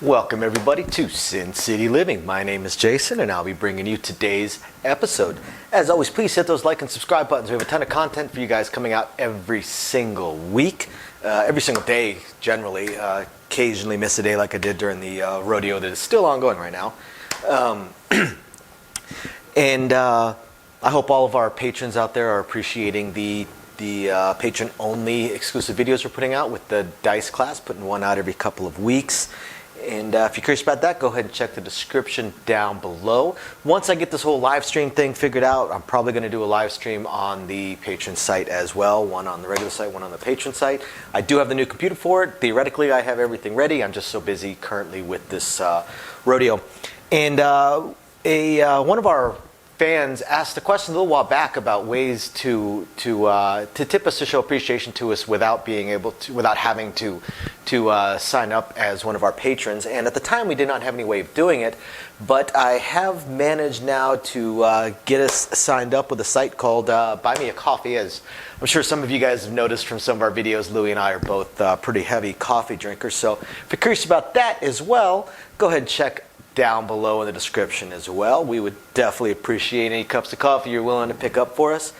Welcome everybody to Sin City Living. My name is Jason and I'll be bringing you today's episode. As always, please hit those like and subscribe buttons. We have a ton of content for you guys coming out every single week, every single day generally. Occasionally miss a day like I did during the rodeo that is still ongoing right now. And I hope all of our patrons out there are appreciating the patron-only exclusive videos we're putting out with the Dice class, putting one out every couple of weeks. And if you're curious about that, go ahead and check the description down below. Once I get this whole live stream thing figured out, I'm probably going to do a live stream on the patron site as well. One on the regular site, one on the patron site. I do have the new computer for it. Theoretically, I have everything ready. I'm just so busy currently with this rodeo. And one of our fans asked a question a little while back about ways to tip us, to show appreciation to us without having to sign up as one of our patrons. And at the time we did not have any way of doing it, but I have managed now to get us signed up with a site called Buy Me a Coffee. As I'm sure some of you guys have noticed from some of our videos, Louie and I are both pretty heavy coffee drinkers. So if you're curious about that as well, go ahead and check down below in the description as well. We would definitely appreciate any cups of coffee you're willing to pick up for us.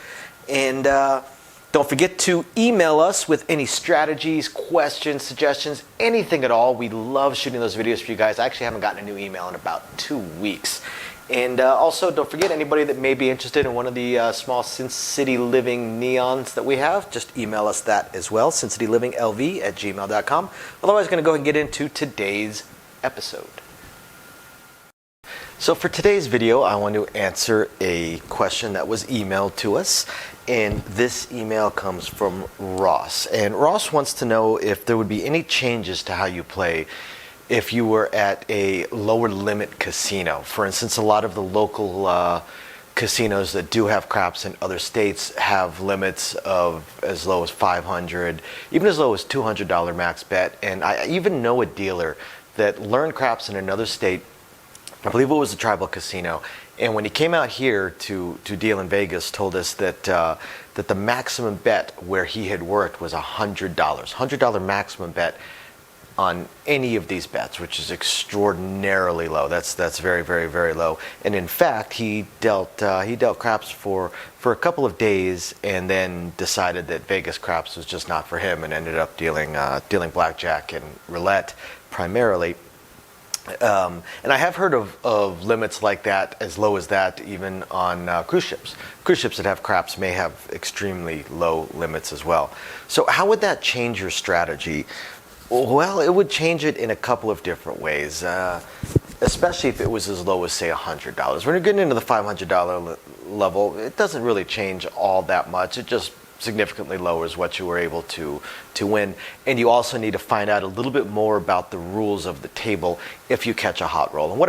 And don't forget to email us with any strategies, questions, suggestions, anything at all. We love shooting those videos for you guys. I actually haven't gotten a new email in about 2 weeks. And also, don't forget, anybody that may be interested in one of the small Sin City Living neons that we have, just email us that as well, sincitylivingLV@gmail.com. Otherwise, I'm going to go ahead and get into today's episode. So for today's video, I want to answer a question that was emailed to us, and this email comes from Ross. And Ross wants to know if there would be any changes to how you play if you were at a lower limit casino. For instance, a lot of the local casinos that do have craps in other states have limits of as low as $500, even as low as $200 max bet. And I even know a dealer that learned craps in another state. I believe it was a tribal casino, and when he came out here to deal in Vegas, told us that that the maximum bet where he had worked was $100 maximum bet on any of these bets, which is extraordinarily low. That's very, very, very low. And in fact, he dealt craps for a couple of days, and then decided that Vegas craps was just not for him, and ended up dealing blackjack and roulette primarily. And I have heard of limits like that, as low as that, even on cruise ships. Cruise ships that have craps may have extremely low limits as well. So how would that change your strategy? Well, it would change it in a couple of different ways, especially if it was as low as, say, $100. When you're getting into the $500 level, it doesn't really change all that much. It just significantly lowers what you were able to win. And you also need to find out a little bit more about the rules of the table if you catch a hot roll. And what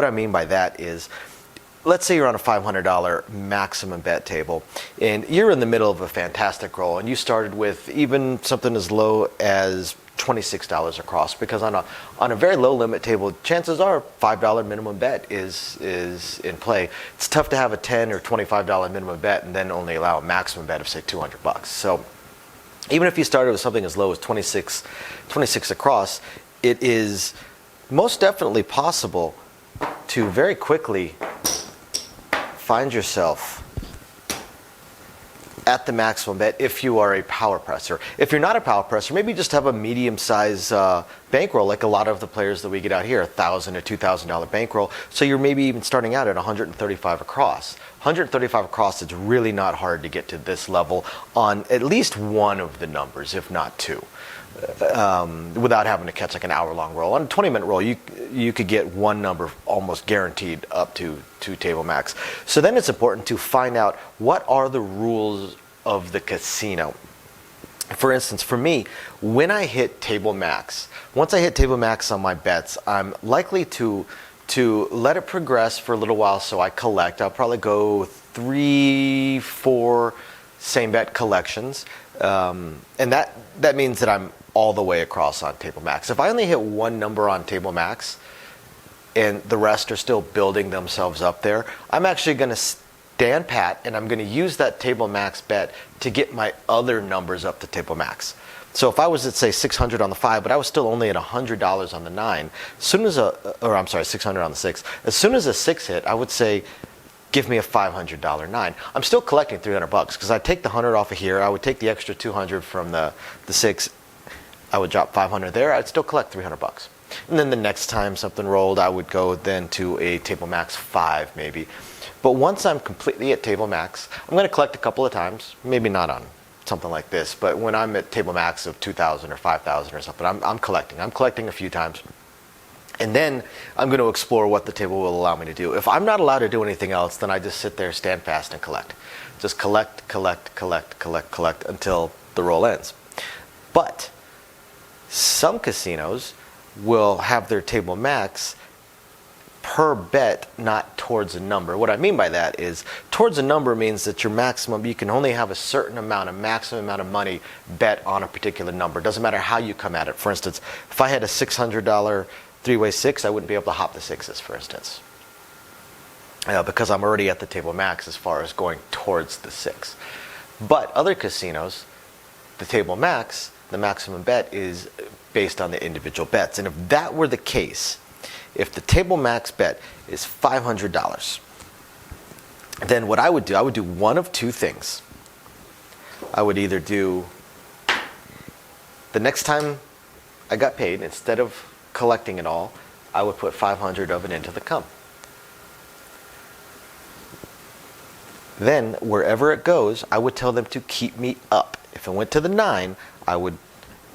I mean by that is, let's say you're on a $500 maximum bet table, and you're in the middle of a fantastic roll, and you started with even something as low as $26 across, because on a very low limit table, chances are $5 minimum bet is in play. It's tough to have a $10 or $25 minimum bet and then only allow a maximum bet of, say, $200. So even if you started with something as low as 26 across, it is most definitely possible to very quickly find yourself at the maximum bet if you are a power presser. If you're not a power presser, maybe just have a medium-size bankroll, like a lot of the players that we get out here, $1,000 or $2,000 bankroll. So you're maybe even starting out at 135 across. 135 across, it's really not hard to get to this level on at least one of the numbers, if not two, without having to catch like an hour-long roll. On a 20-minute roll, you could get one number almost guaranteed up to table max. So then it's important to find out what are the rules of the casino. For instance, for me, when I hit table max, once I hit table max on my bets, I'm likely to let it progress for a little while so I collect. I'll probably go 3, 4 same bet collections. And that means that I'm all the way across on table max. If I only hit one number on table max and the rest are still building themselves up there, I'm actually going to stand pat, and I'm going to use that table max bet to get my other numbers up to table max. So if I was at say 600 on the 5, but I was still only at $100 on the 9, as soon as I'm sorry, 600 on the 6. As soon as a 6 hit, I would say, give me a $500 9. I'm still collecting $300 because I take the 100 off of here. I would take the extra 200 from the 6. I would drop 500 there. I'd still collect $300. And then the next time something rolled, I would go then to a table max 5 maybe. But once I'm completely at table max, I'm going to collect a couple of times. Maybe not on something like this, but when I'm at table max of 2,000 or 5,000 or something, I'm collecting. I'm collecting a few times. And then I'm going to explore what the table will allow me to do. If I'm not allowed to do anything else, then I just sit there, stand fast, and collect. Just collect, collect, collect, collect, collect until the roll ends. But some casinos will have their table max per bet, not towards a number. What I mean by that is towards a number means that your maximum, you can only have a certain amount, a maximum amount of money bet on a particular number. It doesn't matter how you come at it. For instance, if I had a $600 three-way 6, I wouldn't be able to hop the 6s, for instance, because I'm already at the table max as far as going towards the 6. But other casinos, the table max, the maximum bet is based on the individual bets. And if that were the case, if the table max bet is $500, then what I would do one of two things. I would either do, the next time I got paid, instead of collecting it all, I would put 500 of it into the cum. Then wherever it goes, I would tell them to keep me up. If it went to the 9, I would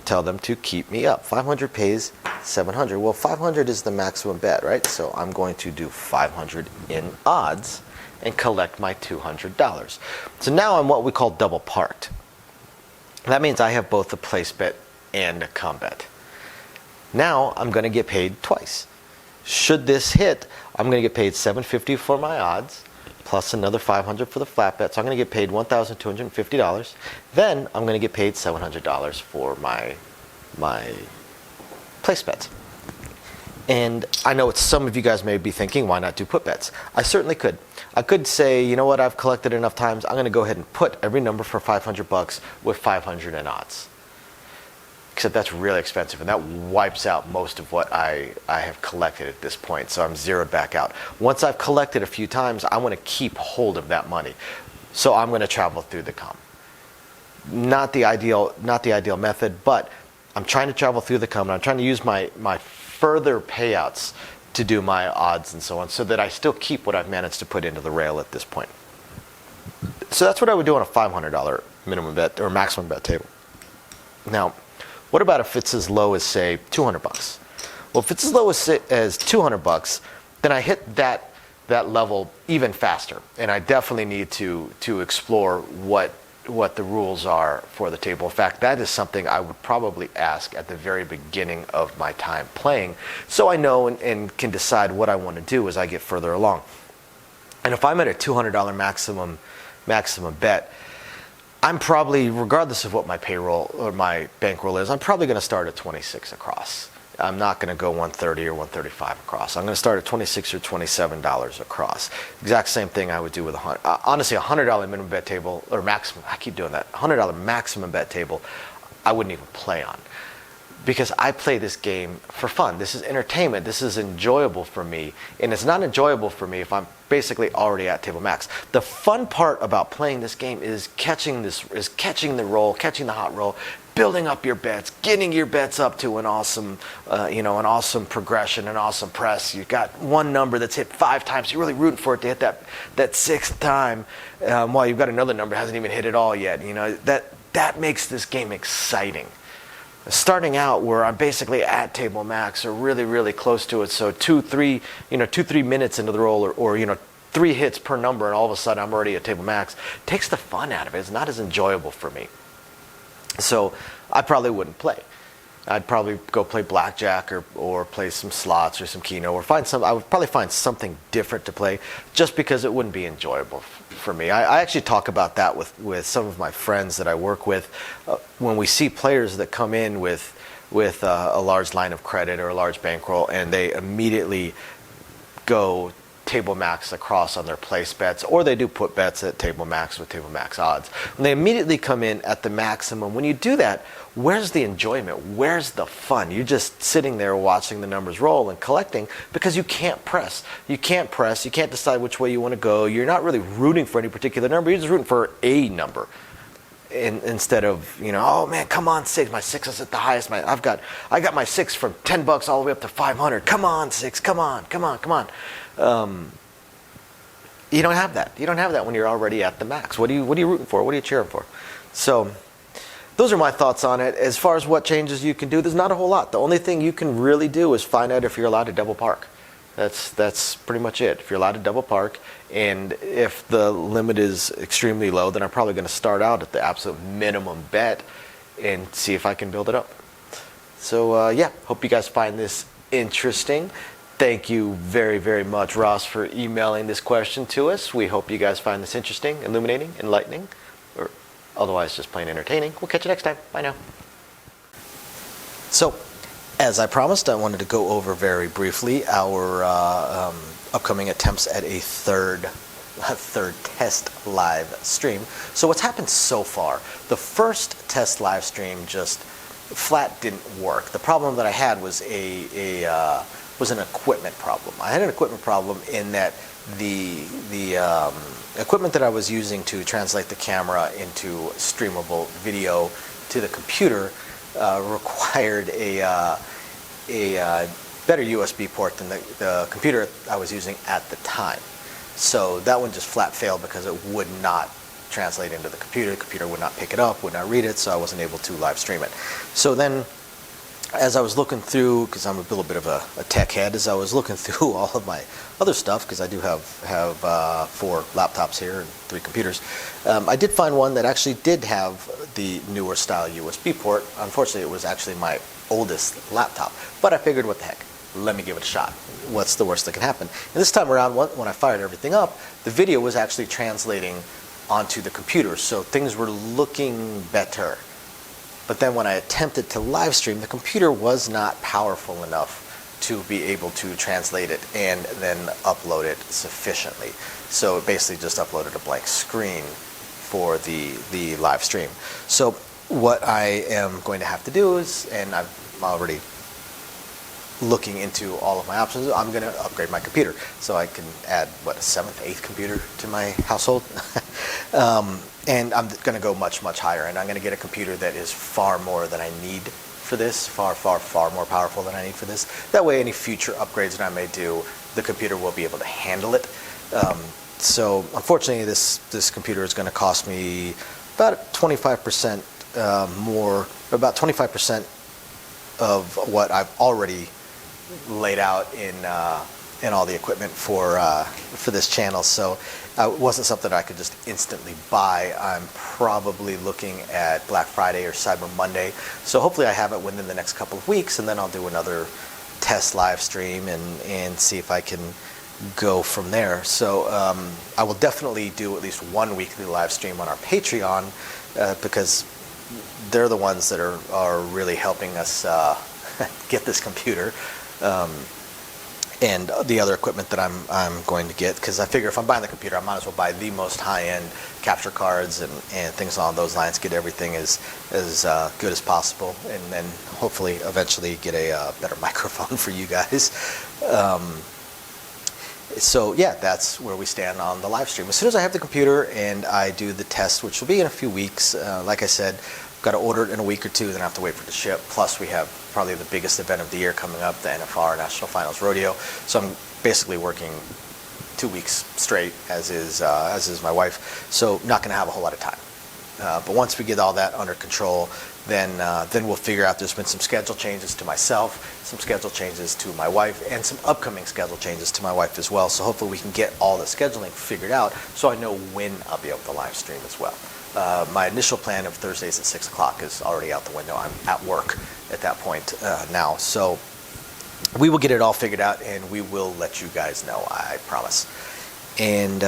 tell them to keep me up. 500 pays 700. Well, 500 is the maximum bet, right? So I'm going to do 500 in odds and collect my $200. So now I'm what we call double parked. That means I have both a place bet and a cum bet. Now I'm going to get paid twice. Should this hit, I'm going to get paid $750 for my odds, plus another $500 for the flat bet. So I'm going to get paid $1,250. Then I'm going to get paid $700 for my place bets. And I know some of you guys may be thinking, why not do put bets? I certainly could. I could say, you know what, I've collected enough times, I'm going to go ahead and put every number for $500 with 500 in odds. Except that's really expensive, and that wipes out most of what I have collected at this point, so I'm zeroed back out. Once I've collected a few times, I want to keep hold of that money. So I'm going to travel through the cum. Not the ideal method, but I'm trying to travel through the cum, and I'm trying to use my further payouts to do my odds and so on, so that I still keep what I've managed to put into the rail at this point. So that's what I would do on a $500 minimum bet or maximum bet table. Now, what about if it's as low as, say, $200? Well, if it's as low as $200, then I hit that level even faster, and I definitely need to explore what the rules are for the table. In fact, that is something I would probably ask at the very beginning of my time playing, so I know and can decide what I want to do as I get further along. And if I'm at a $200 maximum bet, I'm probably, regardless of what my payroll or my bankroll is, I'm probably going to start at 26 across. I'm not going to go 130 or 135 across. I'm going to start at $26 or $27 across. Exact same thing I would do with honestly, a $100 minimum bet table, or maximum, I keep doing that, $100 maximum bet table, I wouldn't even play on. Because I play this game for fun. This is entertainment. This is enjoyable for me. And it's not enjoyable for me if I'm basically already at table max. The fun part about playing this game is catching the roll, catching the hot roll, building up your bets, getting your bets up to an awesome, an awesome progression, an awesome press. You've got one number that's hit 5 times. You're really rooting for it to hit that 6th time, while you've got another number that hasn't even hit it all yet. That makes this game exciting. Starting out where I'm basically at table max or really, really close to it, so 2-3 minutes into the roll, or 3 hits per number, and all of a sudden I'm already at table max, takes the fun out of it. It's not as enjoyable for me. So I probably wouldn't play. I'd probably go play blackjack or play some slots or some keno, or I would probably find something different to play, just because it wouldn't be enjoyable for me. I actually talk about that with some of my friends that I work with. When we see players that come in with a large line of credit or a large bankroll, and they immediately go table max across on their place bets, or they do put bets at table max with table max odds. When they immediately come in at the maximum, when you do that, where's the enjoyment? Where's the fun? You're just sitting there watching the numbers roll and collecting because you can't press. You can't press. You can't decide which way you want to go. You're not really rooting for any particular number. You're just rooting for a number. Instead of, oh man, come on, 6. My 6 is at the highest. I got my 6 from $10 all the way up to 500. Come on, 6. Come on. You don't have that. You don't have that when you're already at the max. What are you rooting for? What are you cheering for? So those are my thoughts on it. As far as what changes you can do, there's not a whole lot. The only thing you can really do is find out if you're allowed to double park. That's pretty much it. If you're allowed to double park, and if the limit is extremely low, then I'm probably going to start out at the absolute minimum bet and see if I can build it up. So hope you guys find this interesting. Thank you very, very much, Ross, for emailing this question to us. We hope you guys find this interesting, illuminating, enlightening, or otherwise just plain entertaining. We'll catch you next time. Bye now. So, as I promised, I wanted to go over very briefly our upcoming attempts at a third test live stream. So what's happened so far? The first test live stream just flat didn't work. The problem that I had was was an equipment problem. I had an equipment problem in that the equipment that I was using to translate the camera into streamable video to the computer required a better USB port than the computer I was using at the time. So that one just flat failed because it would not translate into the computer. The computer would not pick it up, would not read it, so I wasn't able to live stream it. So then, as I was looking through, because I'm a little bit of a tech head, as I was looking through all of my other stuff, because I do have 4 laptops here and 3 computers, I did find one that actually did have the newer style USB port. Unfortunately, it was actually my oldest laptop, but I figured, what the heck, let me give it a shot. What's the worst that can happen? And this time around, when I fired everything up, the video was actually translating onto the computer, so things were looking better. But then when I attempted to live stream, the computer was not powerful enough to be able to translate it and then upload it sufficiently. So it basically just uploaded a blank screen for the live stream. So what I am going to have to do is, and I'm already looking into all of my options, I'm going to upgrade my computer so I can add, a 7th, 8th computer to my household. And I'm going to go much, much higher, and I'm going to get a computer that is far more than I need for this, far, far, far more powerful than I need for this. That way, any future upgrades that I may do, the computer will be able to handle it. So unfortunately, this computer is going to cost me about 25% more, about 25% of what I've already laid out in all the equipment for this channel. So it wasn't something that I could just instantly buy. I'm probably looking at Black Friday or Cyber Monday. So hopefully I have it within the next couple of weeks, and then I'll do another test live stream and see if I can go from there. So I will definitely do at least one weekly live stream on our Patreon because they're the ones that are really helping us get this computer. And the other equipment that I'm going to get, because I figure if I'm buying the computer, I might as well buy the most high-end capture cards and things along those lines, get everything as good as possible, and then hopefully eventually get a better microphone for you guys. So yeah, that's where we stand on the live stream. As soon as I have the computer and I do the test, which will be in a few weeks, like I said, got to order it in a week or two, then I have to wait for it to ship. Plus, we have probably the biggest event of the year coming up, the NFR National Finals Rodeo. So I'm basically working 2 weeks straight, as is my wife. So not going to have a whole lot of time. But once we get all that under control, then we'll figure out. There's been some schedule changes to myself, some schedule changes to my wife, and some upcoming schedule changes to my wife as well. So hopefully we can get all the scheduling figured out, so I know when I'll be able to live stream as well. My initial plan of Thursdays at 6 o'clock is already out the window. I'm at work at that point now. So we will get it all figured out, and we will let you guys know, I promise. And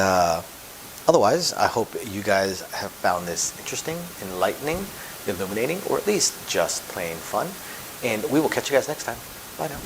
otherwise, I hope you guys have found this interesting, enlightening, illuminating, or at least just plain fun. And we will catch you guys next time. Bye now.